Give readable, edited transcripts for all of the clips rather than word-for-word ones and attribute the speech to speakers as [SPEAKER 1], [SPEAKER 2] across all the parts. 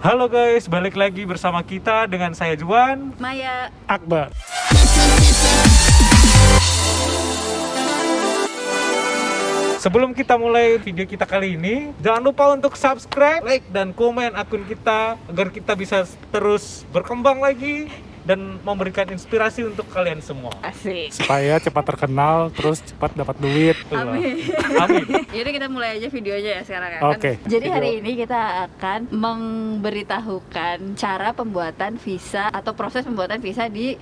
[SPEAKER 1] Halo guys, balik lagi bersama kita dengan saya Juan,
[SPEAKER 2] Maya,
[SPEAKER 3] Akbar.
[SPEAKER 1] Sebelum kita mulai video kita kali ini, jangan lupa untuk subscribe, like, dan komen akun kita agar kita bisa terus berkembang lagi dan memberikan inspirasi untuk kalian semua.
[SPEAKER 2] asik.
[SPEAKER 3] Supaya cepat terkenal, terus cepat dapat duit.
[SPEAKER 2] Amin.
[SPEAKER 1] Amin.
[SPEAKER 2] Yaudah kita mulai aja videonya ya sekarang ya.
[SPEAKER 3] Oke.
[SPEAKER 2] Jadi
[SPEAKER 3] Video.
[SPEAKER 2] hari ini kita akan memberitahukan cara pembuatan visa atau proses pembuatan visa di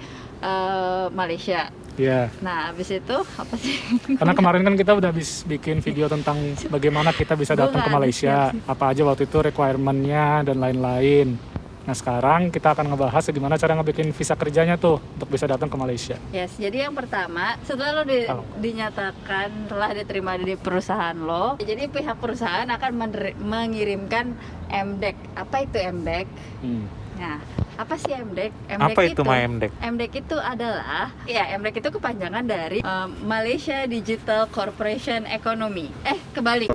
[SPEAKER 2] Malaysia.
[SPEAKER 3] Iya.
[SPEAKER 2] Nah, habis itu apa sih?
[SPEAKER 3] Karena kemarin kan kita udah habis bikin video tentang bagaimana kita bisa datang ke Malaysia, apa aja waktu itu requirement-nya dan lain-lain. Nah sekarang kita akan ngebahas gimana cara ngebikin visa kerjanya tuh untuk bisa datang ke Malaysia.
[SPEAKER 2] Yes, jadi yang pertama setelah lo dinyatakan telah diterima di perusahaan lo, jadi pihak perusahaan akan mengirimkan MDEC. Apa itu MDEC? Nah, apa sih MDEC?
[SPEAKER 1] Apa itu MDEC?
[SPEAKER 2] MDEC itu adalah, ya MDEC itu kepanjangan dari Malaysia Digital Corporation Economy. Kebalik.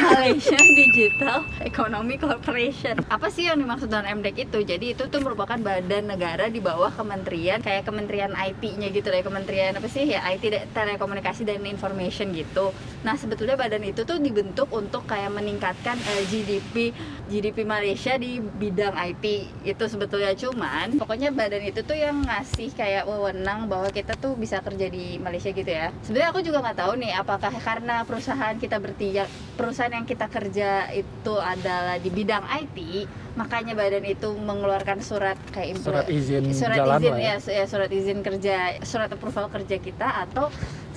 [SPEAKER 2] Malaysia Digital Economy Corporation. Apa sih yang dimaksud dengan MDEC itu? Jadi itu tuh merupakan badan negara di bawah kementerian, kayak kementerian IT-nya gitu deh, kementerian apa sih ya, IT, telekomunikasi dan information gitu. Nah sebetulnya badan itu tuh dibentuk untuk kayak meningkatkan GDP Malaysia di bidang IT itu sebetulnya. Cuman pokoknya badan itu tuh yang ngasih kayak wewenang bahwa kita tuh bisa kerja di Malaysia gitu ya. Sebenarnya aku juga nggak tahu nih apakah karena perusahaan kita perusahaan yang kita kerja itu adalah di bidang IT, makanya badan itu mengeluarkan surat kayak
[SPEAKER 3] Surat izin jalan lah ya.
[SPEAKER 2] Surat izin kerja, surat approval kerja kita, atau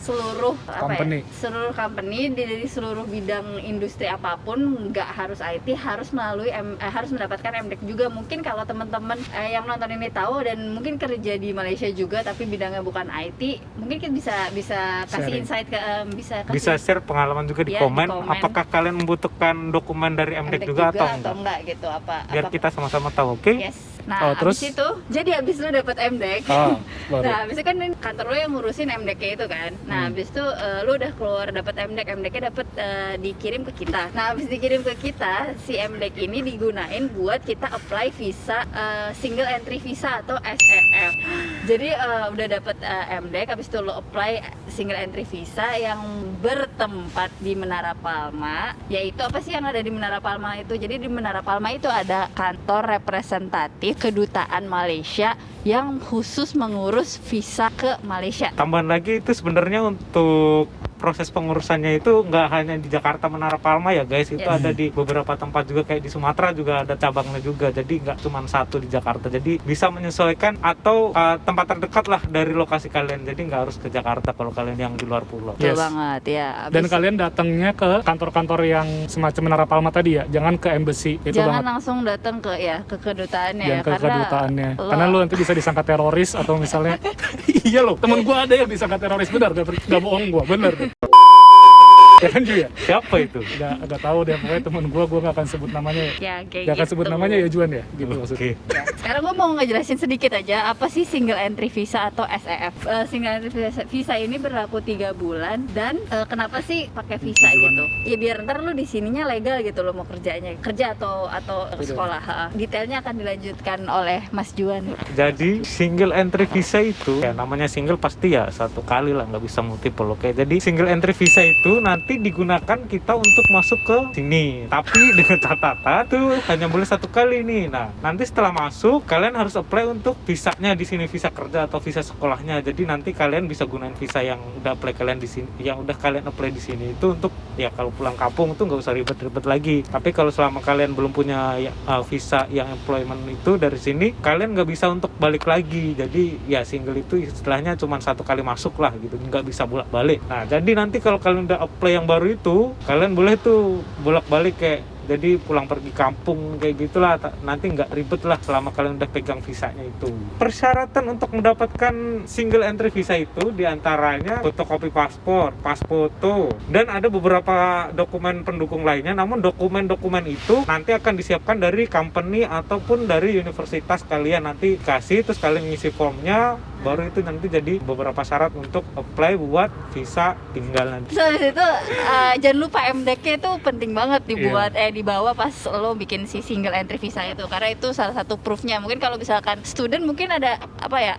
[SPEAKER 2] seluruh
[SPEAKER 3] Company.
[SPEAKER 2] Seluruh company dari seluruh bidang industri apapun, nggak harus IT, harus melalui harus mendapatkan MDEC juga. Mungkin kalau teman-teman yang nonton ini tahu dan mungkin kerja di Malaysia juga tapi bidangnya bukan IT, mungkin kita bisa kasih insight ke
[SPEAKER 1] Bisa share pengalaman juga di
[SPEAKER 2] Ya,
[SPEAKER 1] komen.
[SPEAKER 2] di komen.
[SPEAKER 1] Apakah kalian membutuhkan dokumen dari MDEC juga atau enggak?
[SPEAKER 2] gitu
[SPEAKER 1] Biar kita sama-sama tahu, oke?
[SPEAKER 2] Yes. Nah,
[SPEAKER 3] terus?
[SPEAKER 2] habis lu dapat MDEC.
[SPEAKER 3] Oh, baru.
[SPEAKER 2] Nah, habis itu kan kantor lu yang ngurusin MDEC itu kan. Nah, habis itu lu udah keluar dapat MDEC-nya dapat dikirim ke kita. Nah, habis dikirim ke kita, si MDEC ini digunain buat kita apply visa single entry visa atau SEF. Jadi udah dapat MDEC, habis itu lu apply single entry visa yang bertempat di Menara Palma. Yaitu apa sih yang ada di Menara Palma itu? Jadi di Menara Palma itu ada kantor representatif kedutaan Malaysia yang khusus mengurus visa ke Malaysia.
[SPEAKER 1] Tambahan lagi itu sebenarnya untuk proses pengurusannya itu nggak hanya di Jakarta Menara Palma ya guys, itu
[SPEAKER 2] Yes.
[SPEAKER 1] ada di beberapa tempat juga, kayak di Sumatera juga ada cabangnya juga, jadi nggak cuma satu di Jakarta, jadi bisa menyesuaikan atau tempat terdekat lah dari lokasi kalian, jadi nggak harus ke Jakarta kalau kalian yang di luar pulau.
[SPEAKER 2] Betul
[SPEAKER 3] Yes.
[SPEAKER 2] banget ya.
[SPEAKER 3] Dan kalian datangnya ke kantor-kantor yang semacam Menara Palma tadi ya, jangan ke embassy itu
[SPEAKER 2] jangan
[SPEAKER 3] banget.
[SPEAKER 2] langsung datang ke kedutaannya
[SPEAKER 3] Yang
[SPEAKER 2] ya,
[SPEAKER 3] ke kedutaannya.
[SPEAKER 2] lo-
[SPEAKER 3] Karena lu nanti bisa disangka teroris atau misalnya iya loh, temen gua ada yang disangka teroris, benar, gak bohong gua, bener. Ya kan Ju ya?
[SPEAKER 1] Siapa itu?
[SPEAKER 3] Gak tahu deh, pokoknya temen gua gak akan sebut namanya ya.
[SPEAKER 2] ya kayak
[SPEAKER 3] Gak akan
[SPEAKER 2] gitu.
[SPEAKER 3] sebut namanya ya Juan ya, gitu maksudnya.
[SPEAKER 1] Oke.
[SPEAKER 2] Ya, sekarang gue mau ngejelasin sedikit aja apa sih single entry visa atau SEF. Single entry visa ini berlaku 3 bulan dan kenapa sih pakai visa gitu? Ya biar ntar lu di sininya legal gitu lo mau kerja atau sekolah. Detailnya akan dilanjutkan oleh Mas Juan.
[SPEAKER 1] Jadi single entry visa itu ya, namanya single pasti ya satu kali lah, nggak bisa multiple. Oke, jadi single entry visa itu nanti digunakan kita untuk masuk ke sini, tapi dengan catatan tuh hanya boleh satu kali nih. Nah nanti setelah masuk kalian harus apply untuk visanya di sini, visa kerja atau visa sekolahnya. Jadi nanti kalian bisa gunain visa yang udah apply kalian di sini, yang udah kalian apply di sini itu untuk ya kalau pulang kampung tuh nggak usah ribet-ribet lagi. Tapi kalau selama kalian belum punya visa yang employment itu dari sini, kalian nggak bisa untuk balik lagi. Jadi ya single itu istilahnya cuma satu kali masuk lah gitu, nggak bisa bolak-balik. Nah jadi nanti kalau kalian udah apply yang baru itu, kalian boleh tuh bolak-balik kayak jadi pulang pergi kampung kayak gitulah, nanti nggak ribet lah selama kalian udah pegang visanya itu. Persyaratan untuk mendapatkan single entry visa itu diantaranya fotokopi paspor, pas foto, dan ada beberapa dokumen pendukung lainnya. Namun dokumen-dokumen itu nanti akan disiapkan dari company ataupun dari universitas kalian, nanti kasih terus kalian ngisi formnya, baru itu nanti jadi beberapa syarat untuk apply buat visa tinggal nanti.
[SPEAKER 2] Terus habis itu jangan lupa MDEC-nya itu penting banget dibuat dibawa pas lo bikin si single entry visa itu, karena itu salah satu proofnya. Mungkin kalau misalkan student mungkin ada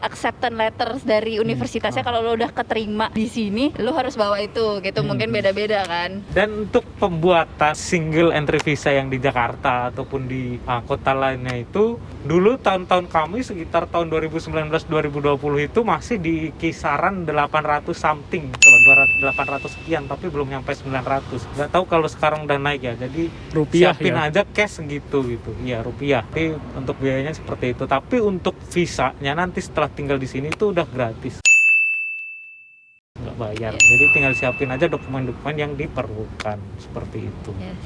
[SPEAKER 2] acceptance letters dari universitasnya, kalau lo udah keterima di sini lo harus bawa itu gitu. Mungkin beda-beda kan.
[SPEAKER 1] Dan untuk pembuatan single entry visa yang di Jakarta ataupun di kota lainnya itu, dulu tahun-tahun kami sekitar tahun 2019-2020 itu masih di kisaran 800 something, 800 sekian, tapi belum nyampe 900. Nggak tahu kalau sekarang udah naik ya, jadi
[SPEAKER 3] Rupiah
[SPEAKER 1] siapin
[SPEAKER 3] ya?
[SPEAKER 1] aja cash segitu gitu. Iya, rupiah. Jadi untuk biayanya seperti itu. Tapi untuk visanya nanti setelah tinggal di sini itu udah gratis, nggak bayar. Jadi tinggal siapin aja dokumen-dokumen yang diperlukan seperti itu.
[SPEAKER 2] Yes.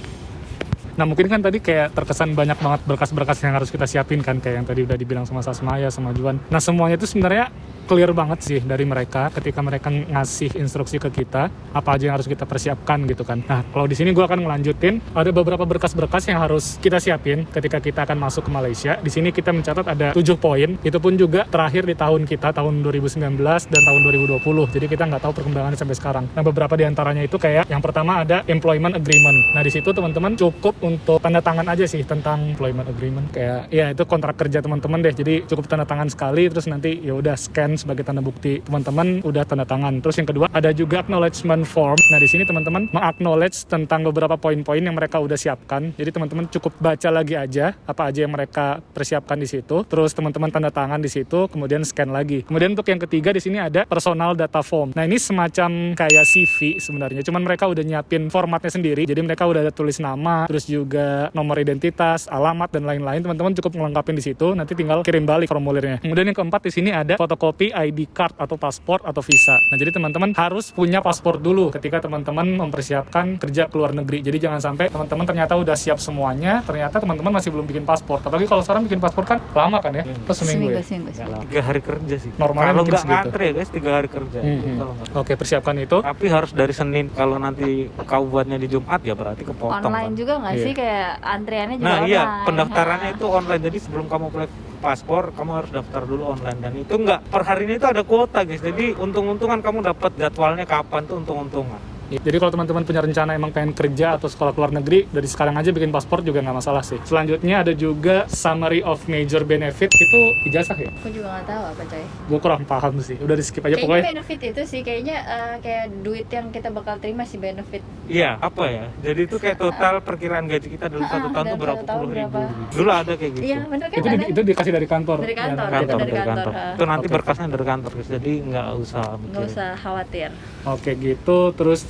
[SPEAKER 3] Nah mungkin kan tadi kayak terkesan banyak banget berkas-berkas yang harus kita siapin kan, kayak yang tadi udah dibilang sama Sasmaya, sama Juan. Nah semuanya itu sebenarnya clear banget sih dari mereka ketika mereka ngasih instruksi ke kita apa aja yang harus kita persiapkan gitu kan. Nah kalau di sini gue akan melanjutin, ada beberapa berkas-berkas yang harus kita siapin ketika kita akan masuk ke Malaysia. Di sini kita mencatat ada 7 poin, itu pun juga terakhir di tahun kita, tahun 2019 dan tahun 2020. Jadi kita nggak tahu perkembangannya sampai sekarang. Nah beberapa di antaranya itu kayak yang pertama ada employment agreement. Nah di situ teman-teman cukup untuk tanda tangan aja sih tentang employment agreement, kayak ya itu kontrak kerja teman-teman deh. Jadi cukup tanda tangan sekali, terus nanti ya udah scan sebagai tanda bukti teman-teman udah tanda tangan. Terus yang kedua ada juga acknowledgement form. Nah di sini teman-teman meng-acknowledge tentang beberapa poin-poin yang mereka udah siapkan. Jadi teman-teman cukup baca lagi aja apa aja yang mereka persiapkan di situ. Terus teman-teman tanda tangan di situ, kemudian scan lagi. Kemudian untuk yang ketiga di sini ada personal data form. Nah ini semacam kayak CV sebenarnya, cuman mereka udah nyiapin formatnya sendiri. Jadi mereka udah ada tulis nama, terus juga nomor identitas, alamat dan lain-lain. Teman-teman cukup melengkapi di situ. Nanti tinggal kirim balik formulirnya. Kemudian yang keempat di sini ada fotokopi ID card atau paspor atau visa. Nah, jadi teman-teman harus punya paspor dulu ketika teman-teman mempersiapkan kerja ke luar negeri. Jadi jangan sampai teman-teman ternyata udah siap semuanya, ternyata teman-teman masih belum bikin paspor. Apalagi kalau sekarang bikin paspor kan lama kan ya? Terus seminggu ya?
[SPEAKER 2] Seminggu.
[SPEAKER 1] 3 hari kerja sih.
[SPEAKER 3] Normalnya
[SPEAKER 1] kalau
[SPEAKER 3] mungkin
[SPEAKER 1] nggak
[SPEAKER 3] segitu.
[SPEAKER 1] ngantri ya guys, 3 hari kerja. Kalau nggak.
[SPEAKER 3] Oke, persiapkan itu.
[SPEAKER 1] Tapi harus dari Senin. Kalau nanti kau buatnya di Jumat ya berarti kepotong.
[SPEAKER 2] Online
[SPEAKER 1] kan.
[SPEAKER 2] juga nggak
[SPEAKER 3] Iya.
[SPEAKER 2] sih, kayak antriannya juga
[SPEAKER 1] Nah
[SPEAKER 2] online.
[SPEAKER 1] iya, pendaftarannya itu online. Jadi sebelum kamu apply paspor, kamu harus daftar dulu online. Dan itu nggak, per hari ini itu ada kuota guys. Jadi untung-untungan kamu dapat jadwalnya kapan tuh, untung-untungan.
[SPEAKER 3] Jadi kalau teman-teman punya rencana emang pengen kerja atau sekolah ke luar negeri, dari sekarang aja bikin paspor juga nggak masalah sih. Selanjutnya ada juga summary of major benefit, itu ijazah ya?
[SPEAKER 2] Aku juga nggak tahu apa coy.
[SPEAKER 3] Gue kurang paham sih, udah di skip aja
[SPEAKER 2] Kayaknya
[SPEAKER 3] pokoknya.
[SPEAKER 2] benefit itu sih, kayaknya kayak duit yang kita bakal terima sih benefit.
[SPEAKER 1] Iya, apa ya? Jadi itu kayak total perkiraan gaji kita dalam satu tahun
[SPEAKER 2] dalam
[SPEAKER 1] tuh berapa
[SPEAKER 2] satu tahun
[SPEAKER 1] puluh ribu.
[SPEAKER 2] berapa.
[SPEAKER 1] Dulu ada kayak gitu.
[SPEAKER 2] Iya bener kan,
[SPEAKER 3] Itu,
[SPEAKER 2] ada?
[SPEAKER 3] itu dikasih dari kantor.
[SPEAKER 2] Dari kantor,
[SPEAKER 3] Ya,
[SPEAKER 2] itu dari kantor.
[SPEAKER 1] Itu nanti
[SPEAKER 3] Oke.
[SPEAKER 1] berkasnya dari kantor guys. Jadi nggak usah
[SPEAKER 2] Nggak
[SPEAKER 1] mikir.
[SPEAKER 2] usah khawatir.
[SPEAKER 3] Oke gitu, terus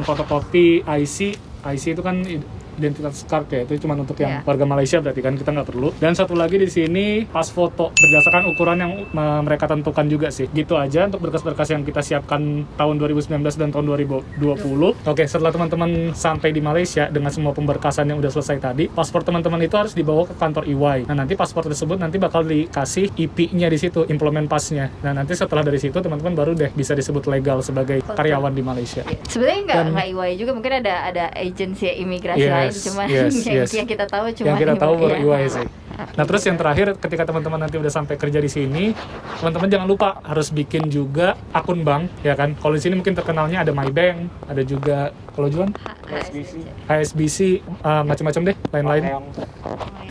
[SPEAKER 3] fotokopi IC itu kan identitas card ya, itu cuma untuk yang
[SPEAKER 2] Iya.
[SPEAKER 3] warga Malaysia berarti kan kita nggak perlu. Dan satu lagi di sini pas foto berdasarkan ukuran yang mereka tentukan juga sih. Gitu aja untuk berkas-berkas yang kita siapkan tahun 2019 dan tahun 2020. Oke, setelah teman-teman sampai di Malaysia dengan semua pemberkasan yang udah selesai tadi, paspor teman-teman itu harus dibawa ke kantor EY. Nah nanti paspor tersebut nanti bakal dikasih IP-nya di situ, employment pass-nya. Nah nanti setelah dari situ teman-teman baru deh bisa disebut legal sebagai karyawan di Malaysia.
[SPEAKER 2] Iya. Sebenarnya
[SPEAKER 3] Dan-
[SPEAKER 2] nggak EY juga, mungkin ada agensi imigrasi
[SPEAKER 3] Yes,
[SPEAKER 2] lain, cuman yang kita tahu cuma
[SPEAKER 3] yang kita tahu baru
[SPEAKER 2] iya.
[SPEAKER 3] EY sih. Nah terus yang terakhir, ketika teman-teman nanti udah sampai kerja di sini, teman-teman jangan lupa harus bikin juga akun bank, ya kan? Kalau di sini mungkin terkenalnya ada MyBank, ada juga kalau Juan HSBC, macam-macam deh, lain-lain.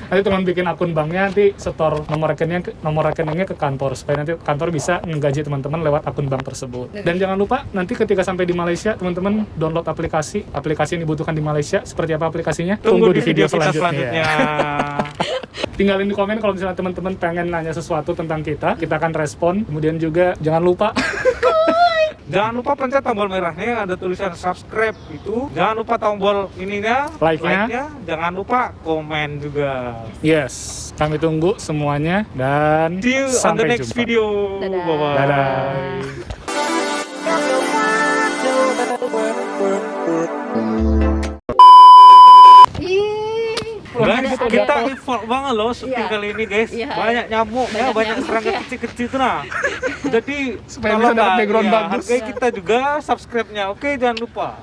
[SPEAKER 3] Nanti teman bikin akun banknya, nanti setor nomor rekeningnya ke kantor supaya nanti kantor bisa menggaji teman-teman lewat akun bank tersebut. Dan jangan lupa nanti ketika sampai di Malaysia, teman-teman download aplikasi yang dibutuhkan di Malaysia. Seperti apa aplikasinya?
[SPEAKER 1] Tunggu di video
[SPEAKER 3] selanjutnya.
[SPEAKER 1] kita selanjutnya.
[SPEAKER 3] Tinggalin di komen kalau misalnya teman-teman pengen nanya sesuatu tentang kita akan respon. Kemudian juga jangan lupa
[SPEAKER 1] Jangan lupa pencet tombol merahnya yang ada tulisan subscribe itu. Jangan lupa tombol ininya,
[SPEAKER 3] Like-nya.
[SPEAKER 1] Jangan lupa komen juga.
[SPEAKER 3] yes, kami tunggu semuanya dan
[SPEAKER 1] See you on the
[SPEAKER 3] sampai
[SPEAKER 1] next
[SPEAKER 3] jumpa.
[SPEAKER 1] video.
[SPEAKER 2] Dadah.
[SPEAKER 1] Bye-bye.
[SPEAKER 3] Dadah.
[SPEAKER 1] Guys,
[SPEAKER 2] Ada-
[SPEAKER 1] kita
[SPEAKER 2] ada-
[SPEAKER 1] effort banget loh syuting
[SPEAKER 2] Iya.
[SPEAKER 1] kali ini guys.
[SPEAKER 2] Iya.
[SPEAKER 1] Banyak nyamuk ya,
[SPEAKER 2] Banyak
[SPEAKER 1] banyak
[SPEAKER 2] nyamuk,
[SPEAKER 1] serangga
[SPEAKER 2] ya.
[SPEAKER 1] kecil-kecil tuh nah. Jadi
[SPEAKER 3] Supaya bisa dapat background bagus.
[SPEAKER 1] hargai kita juga subscribe-nya. Oke, jangan lupa.